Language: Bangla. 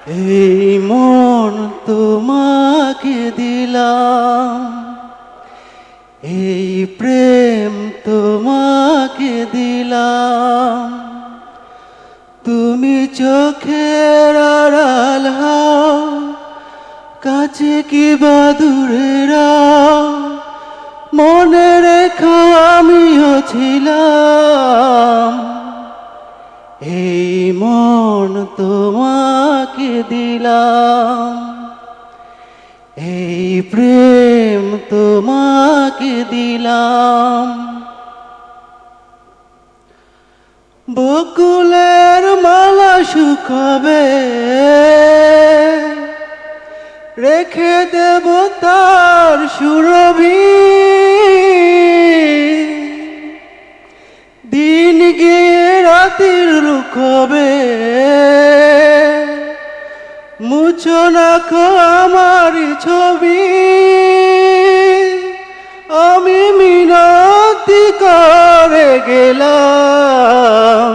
এই মন তোমাকে দিলাম, এই প্রেম তোমাকে দিলাম। তুমি চোখের আড়াল হও, কাছে কি বা দূরে রাও, মনে রেখো আমিও ছিলাম। এই মন তোমাকে দিলাম, এই প্রেম তোমাকে দিলাম। বকুলের মালা শুকাবে, রেখে দেব তার সুরভি। দিন গিয়ে রাতের রুখবে, মুছো রাখো আমার ছবি। আমি মিনতি করে গেলাম,